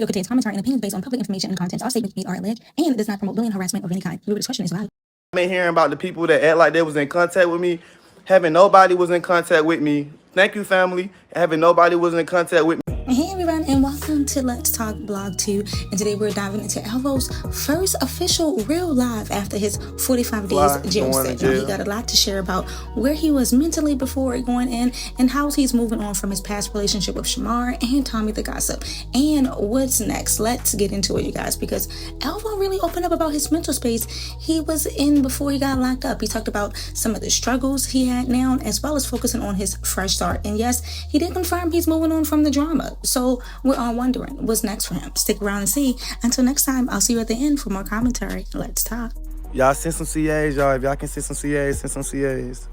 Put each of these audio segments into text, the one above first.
video contains commentary and opinions based on public information and content. All statements made are alleged and does not promote bullying, harassment of any kind. Viewer discretion is advised. I've been hearing about the people that act like they was in contact with me. Having nobody was in contact with me. Thank you, family. Having nobody was in contact with me. Hey everyone, and welcome to Let's Talk Blog 2. And today we're diving into Alvo's first official real live after his 45 days jail stint. He got a lot to share about where he was mentally before going in and how he's moving on from his past relationship with Shamar and Tommy the Gossip. And what's next? Let's get into it, you guys, because Alvo really opened up about his mental space he was in before he got locked up. He talked about some of the struggles he had now, as well as focusing on his fresh start. And yes, he did confirm he's moving on from the drama. So we're all wondering what's next for him. Stick around and see. Until next time, I'll see you at the end for more commentary. Let's talk. Y'all send some CAs, y'all. If y'all can send some CAs, send some CAs.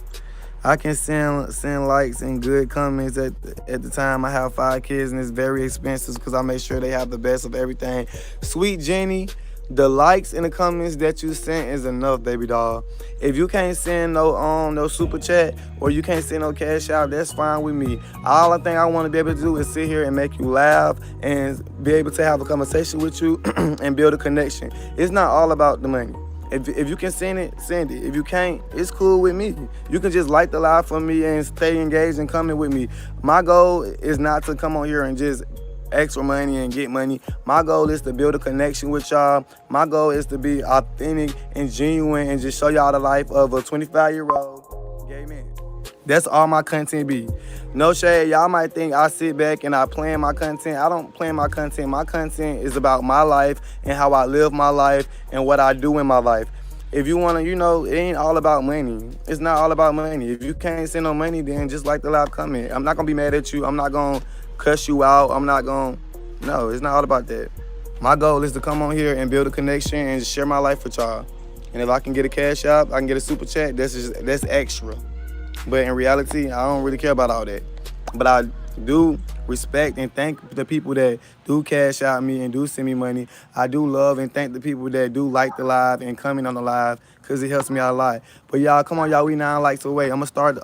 I can send likes and good comments. At the time, I have 5 kids and it's very expensive because I make sure they have the best of everything. Sweet Jenny, the likes and the comments that you sent is enough, baby doll. If you can't send no super chat or you can't send no cash out, that's fine with me. All I think I want to be able to do is sit here and make you laugh and be able to have a conversation with you and build a connection. It's not all about the money. If you can send it, send it. If you can't, it's cool with me. You can just like the live for me and stay engaged and coming with me. My goal is not to come on here and just extra money and get money. My goal is to build a connection with y'all. My goal is to be authentic and genuine and just show y'all the life of a 25-year-old gay man. That's all my content be. No shade. Y'all might think I sit back and I plan my content. I don't plan my content. My content is about my life and how I live my life and what I do in my life. If you want to, it ain't all about money. It's not all about money. If you can't send no money, then just like the live comment. I'm not going to be mad at you. I'm not going to cuss you out. No, it's not all about that. My goal is to come on here and build a connection and share my life with y'all. And if I can get a cash out, I can get a super chat, that's extra. But in reality, I don't really care about all that. But I do respect and thank the people that do cash out me and do send me money. I do love and thank the people that do like the live and comment on the live because it helps me out a lot. But y'all, come on, y'all, we 9 likes away. I'm gonna start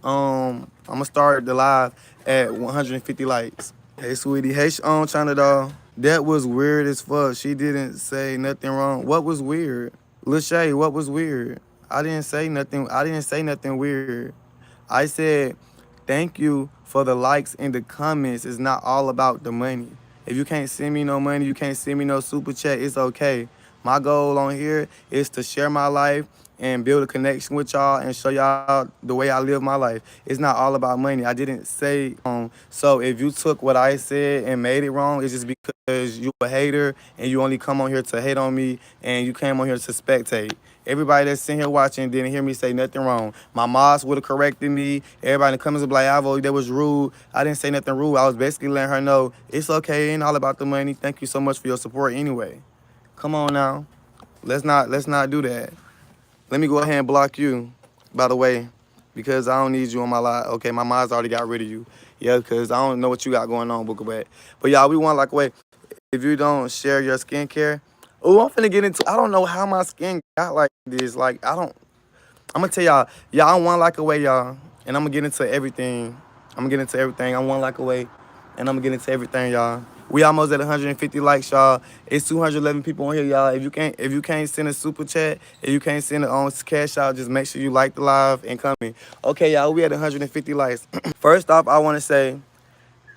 the live at 150 likes. Hey, sweetie. Hey, China doll. That was weird as fuck. She didn't say nothing wrong. What was weird? Lil Shay, what was weird? I didn't say nothing weird. I said, thank you for the likes and the comments. It's not all about the money. If you can't send me no money, you can't send me no super chat, it's okay. My goal on here is to share my life and build a connection with y'all and show y'all the way I live my life. It's not all about money. I didn't say, so if you took what I said and made it wrong, it's just because you a hater and you only come on here to hate on me and you came on here to spectate. Everybody that's sitting here watching didn't hear me say nothing wrong. My moms would have corrected me. Everybody in the comments would be like, Alvo, that was rude. I didn't say nothing rude. I was basically letting her know, it's okay, it ain't all about the money. Thank you so much for your support anyway. Come on now. Let's not do that. Let me go ahead and block you, by the way, because I don't need you on my live. Okay, my mom's already got rid of you. Yeah, because I don't know what you got going on, Booker Bat. But y'all, we want like away. If you don't share your skincare, I'm finna get into, I don't know how my skin got like this. Like, I'm gonna tell y'all, I'm 1 like away, y'all. And I'm gonna get into everything. I'm I'm 1 like away, and I'm gonna get into everything, y'all. We almost at 150 likes, y'all. It's 211 people on here, y'all. If you can't send a super chat, if you can't send a cash out, just make sure you like the live and comment. Okay, y'all, we at 150 likes. First off, I want to say,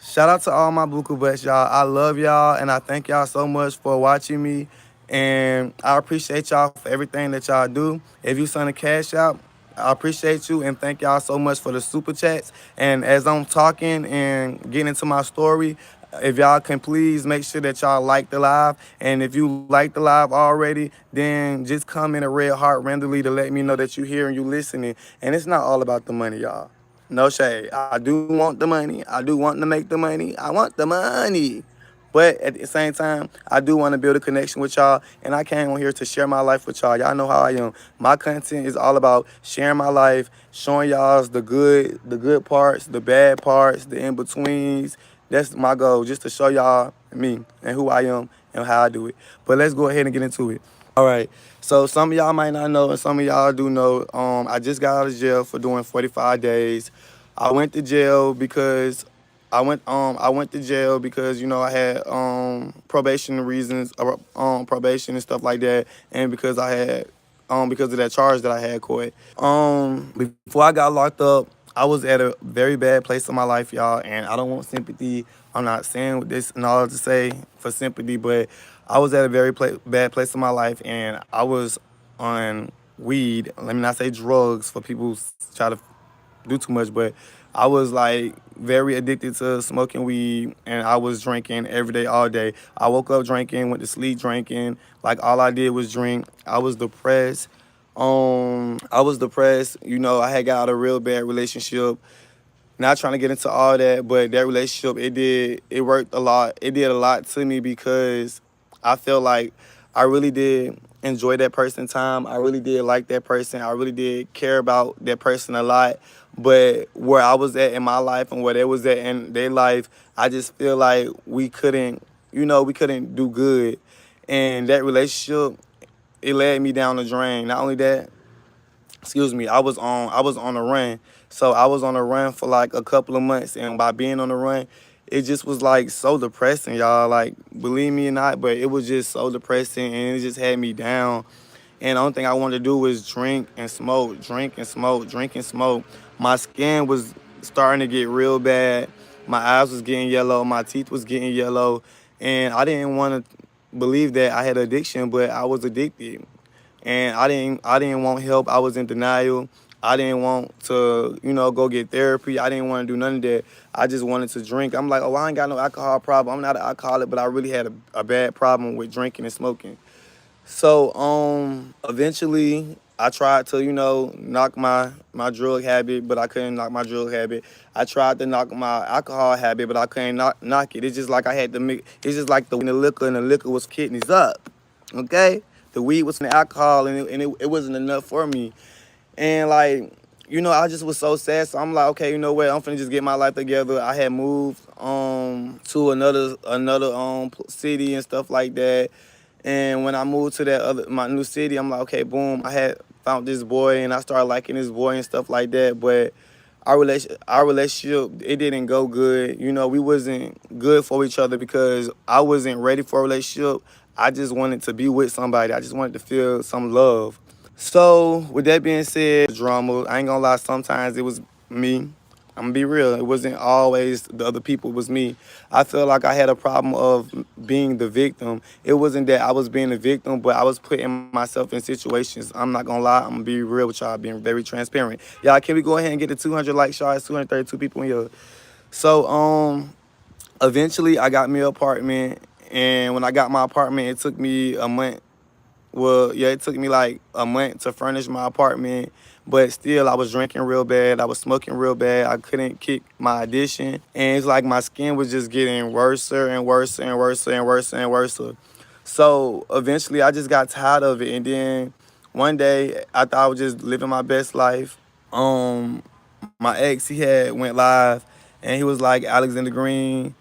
shout out to all my Buku Butts, y'all. I love y'all, and I thank y'all so much for watching me. And I appreciate y'all for everything that y'all do. If you send a cash out, I appreciate you and thank y'all so much for the super chats. And as I'm talking and getting into my story, if y'all can please make sure that y'all like the live. And if you like the live already, then just comment a red heart randomly to let me know that you're here and you listening. And it's not all about the money, y'all. No shade. I do want the money. I do want to make the money. I want the money. But at the same time, I do want to build a connection with y'all, and I came on here to share my life with y'all. Y'all know how I am. My content is all about sharing my life, showing y'all the good parts, the bad parts, the in-betweens. That's my goal, just to show y'all me and who I am and how I do it. But let's go ahead and get into it. All right, so some of y'all might not know, and some of y'all do know, I just got out of jail for doing 45 days. I went to jail because I went to jail because I had probation reasons, probation and stuff like that, and because of that charge that I had caught. Before I got locked up, I was at a very bad place in my life, y'all, and I don't want sympathy. I'm not saying this in order to say for sympathy, but I was at a very bad place in my life, and I was on weed. Let me not say drugs for people who try to do too much, but I was like very addicted to smoking weed, and I was drinking every day, all day. I woke up drinking, went to sleep drinking. Like all I did was drink. I was depressed. I had got out of a real bad relationship. Not trying to get into all that, but that relationship, it worked a lot. It did a lot to me because I felt like I really did enjoy that person time. I really did like that person. I really did care about that person a lot. But where I was at in my life and where they was at in their life, I just feel like we couldn't do good. And that relationship, it led me down the drain. Not only that, excuse me, I was on a run. So I was on a run for like a couple of months, and by being on the run, it just was like so depressing, y'all. Like, believe me or not, but it was just so depressing, and it just had me down. And the only thing I wanted to do was drink and smoke, drink and smoke, drink and smoke. My skin was starting to get real bad. My eyes was getting yellow, my teeth was getting yellow, and I didn't want to believe that I had addiction, but I was addicted, and I didn't want help. I was in denial. I didn't want to, go get therapy. I didn't want to do none of that. I just wanted to drink. I'm like, oh, I ain't got no alcohol problem. I'm not an alcoholic, but I really had a bad problem with drinking and smoking. So eventually I tried to, knock my drug habit, but I couldn't knock my drug habit. I tried to knock my alcohol habit, but I couldn't knock it. It's just like I had to mix. It's just like the liquor, and the liquor was kidneys up. Okay? The weed was the alcohol, and it wasn't enough for me. And like, I just was so sad. So I'm like, okay, you know what? I'm finna just get my life together. I had moved to another city and stuff like that. And when I moved to my new city, I'm like, okay, boom. I had found this boy, and I started liking this boy and stuff like that. But our relationship, it didn't go good. We wasn't good for each other because I wasn't ready for a relationship. I just wanted to be with somebody. I just wanted to feel some love. So with that being said, drama, I ain't gonna lie, sometimes it was me. I'm gonna be real. It wasn't always the other people, it was me. I feel like I had a problem of being the victim. It wasn't that I was being the victim, but I was putting myself in situations. I'm not gonna lie, I'm gonna be real with y'all, being very transparent. Y'all, can we go ahead and get the 200 likes, y'all? It's 232 people in here. So eventually I got me an apartment, and when I got my apartment, it took me a month. Well, yeah, it took me like a month to furnish my apartment, but still, I was drinking real bad. I was smoking real bad. I couldn't kick my addiction, and it's like my skin was just getting worse and worse and worse and worse and worse. So eventually, I just got tired of it, and then one day, after I was just living my best life, my ex, he had went live, and he was like, Alexander Green,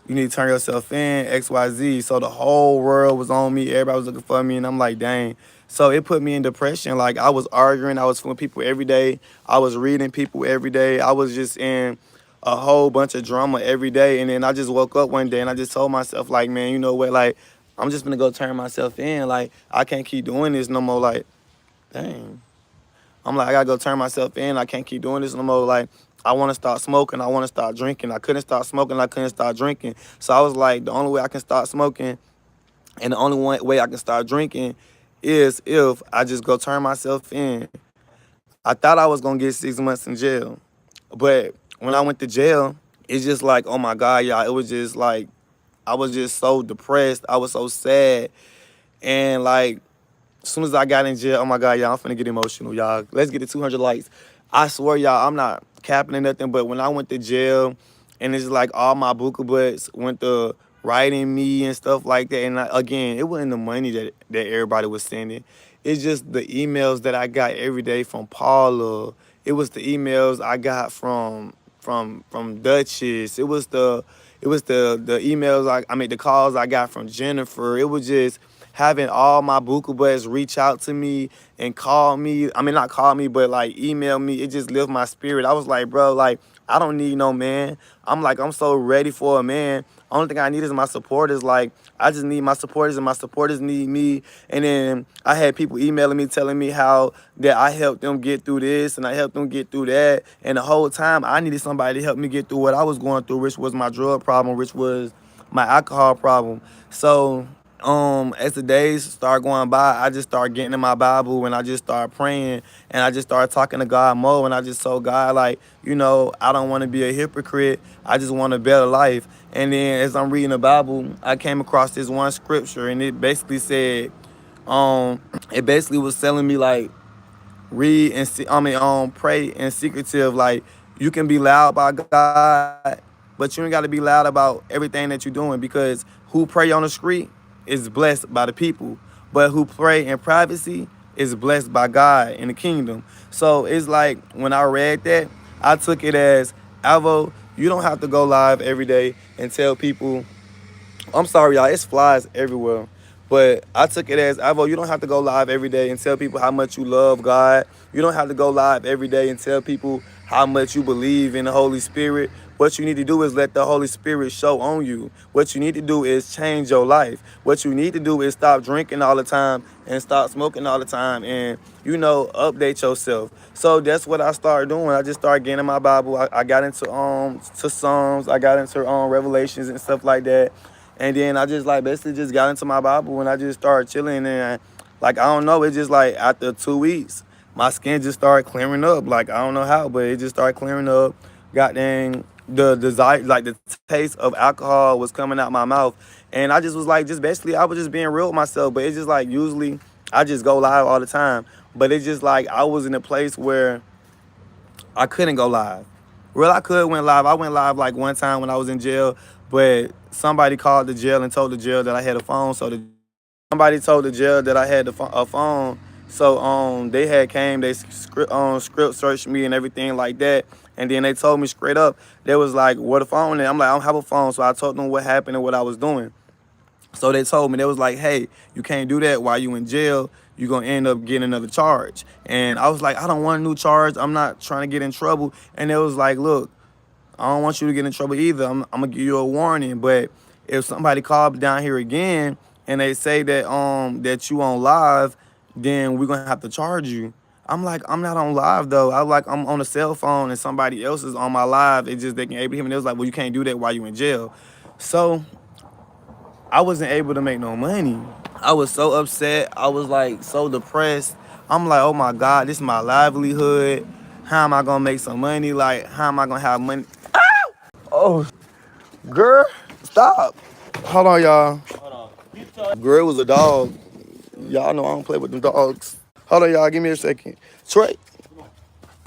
you need to turn yourself in, XYZ. So the whole world was on me. Everybody was looking for me. And I'm like, dang. So it put me in depression. Like, I was arguing. I was fooling people every day. I was reading people every day. I was just in a whole bunch of drama every day. And then I just woke up one day and I just told myself, like, man, you know what? Like, I'm just going to go turn myself in. Like, I can't keep doing this no more. Like, dang. I'm like, I gotta go turn myself in. I can't keep doing this no more. Like, I want to start smoking. I want to start drinking. I couldn't start smoking. I couldn't start drinking. So I was like, the only way I can start smoking and the only way I can start drinking is if I just go turn myself in. I thought I was gonna get 6 months in jail, but when I went to jail, it's just like, oh my God, y'all. It was just like I was just so depressed. I was so sad, and like as soon as I got in jail, oh my God, y'all, I'm finna get emotional, y'all. Let's get to 200 likes. I swear, y'all, I'm not capping or nothing, but when I went to jail, and it's like all my buka butts went to writing me and stuff like that. And again, it wasn't the money that everybody was sending. It's just the emails that I got every day from Paula. It was the emails I got from Duchess. It was the emails I mean the calls I got from Jennifer. It was just having all my buku buds reach out to me and call me. I mean, not call me, but like email me. It just lifted my spirit. I was like, bro, like, I don't need no man. I'm so ready for a man. Only thing I need is my supporters. Like, I just need my supporters, and my supporters need me. And then I had people emailing me, telling me how that I helped them get through this and I helped them get through that. And the whole time I needed somebody to help me get through what I was going through, which was my drug problem, which was my alcohol problem. So as the days start going by, I just start getting in my Bible and I just start praying and I just start talking to God more, and I just told God, like, I don't want to be a hypocrite. I just want a better life. And then as I'm reading the Bible, I came across this one scripture, and it basically said, it basically was telling me, like, read and pray in secretive. Like, you can be loud by God, but you ain't got to be loud about everything that you're doing, because who pray on the street is blessed by the people, but who pray in privacy is blessed by God in the kingdom. So it's like, when I read that, I took it as, Alvo, you don't have to go live every day and tell people. I'm sorry, y'all. It's flies everywhere. But I took it as, Alvo, you don't have to go live every day and tell people how much you love God. You don't have to go live every day and tell people how much you believe in the Holy Spirit. What you need to do is let the Holy Spirit show on you. What you need to do is change your life. What you need to do is stop drinking all the time and stop smoking all the time and, update yourself. So that's what I started doing. I just started getting in my Bible. I got into to Psalms. I got into Revelations and stuff like that. And then I just, like, basically just got into my Bible and I just started chilling. And, like, I don't know, it just, like, after 2 weeks, my skin just started clearing up. Like, I don't know how, but it just started clearing up. Goddamn, the desire, like, the taste of alcohol was coming out my mouth. And I just was like, just basically, I was just being real with myself. But it's just like, usually I just go live all the time. But it's just like, I was in a place where I couldn't go live. Well, I could went live. I went live like one time when I was in jail, but somebody called the jail and told the jail that I had a phone. So somebody told the jail that I had a phone. So they had came, they script searched me and everything like that. And then they told me straight up, they was like, "What a phone?" And I'm like, "I don't have a phone." So I told them what happened and what I was doing. So they told me, they was like, "Hey, you can't do that while you in jail. You're going to end up getting another charge." And I was like, "I don't want a new charge. I'm not trying to get in trouble." And they was like, "Look, I don't want you to get in trouble either. I'm going to give you a warning. But if somebody called down here again and they say that you on live, then we're going to have to charge you." I'm like, "I'm not on live, though. I'm on a cell phone and somebody else is on my live. It's just they can able to hear me." And they was like, "Well, you can't do that while you in jail." So I wasn't able to make no money. I was so upset. I was like so depressed. I'm like, "Oh my God, this is my livelihood. How am I gonna make some money? Like, how am I gonna have money?" Oh, girl, stop. Hold on, y'all. Girl, it was a dog. Y'all know I don't play with them dogs. Hold on, y'all. Give me a second. Trey.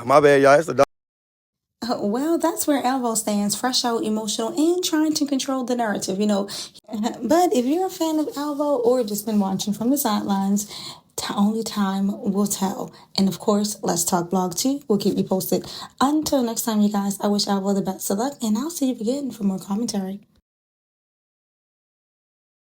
My bad, y'all. It's a dog. Well, that's where Alvo stands, fresh out, emotional, and trying to control the narrative, But if you're a fan of Alvo or just been watching from the sidelines, only time will tell. And of course, Let's Talk Blog 2 will keep you posted. Until next time, you guys, I wish Alvo the best of luck, and I'll see you again for more commentary.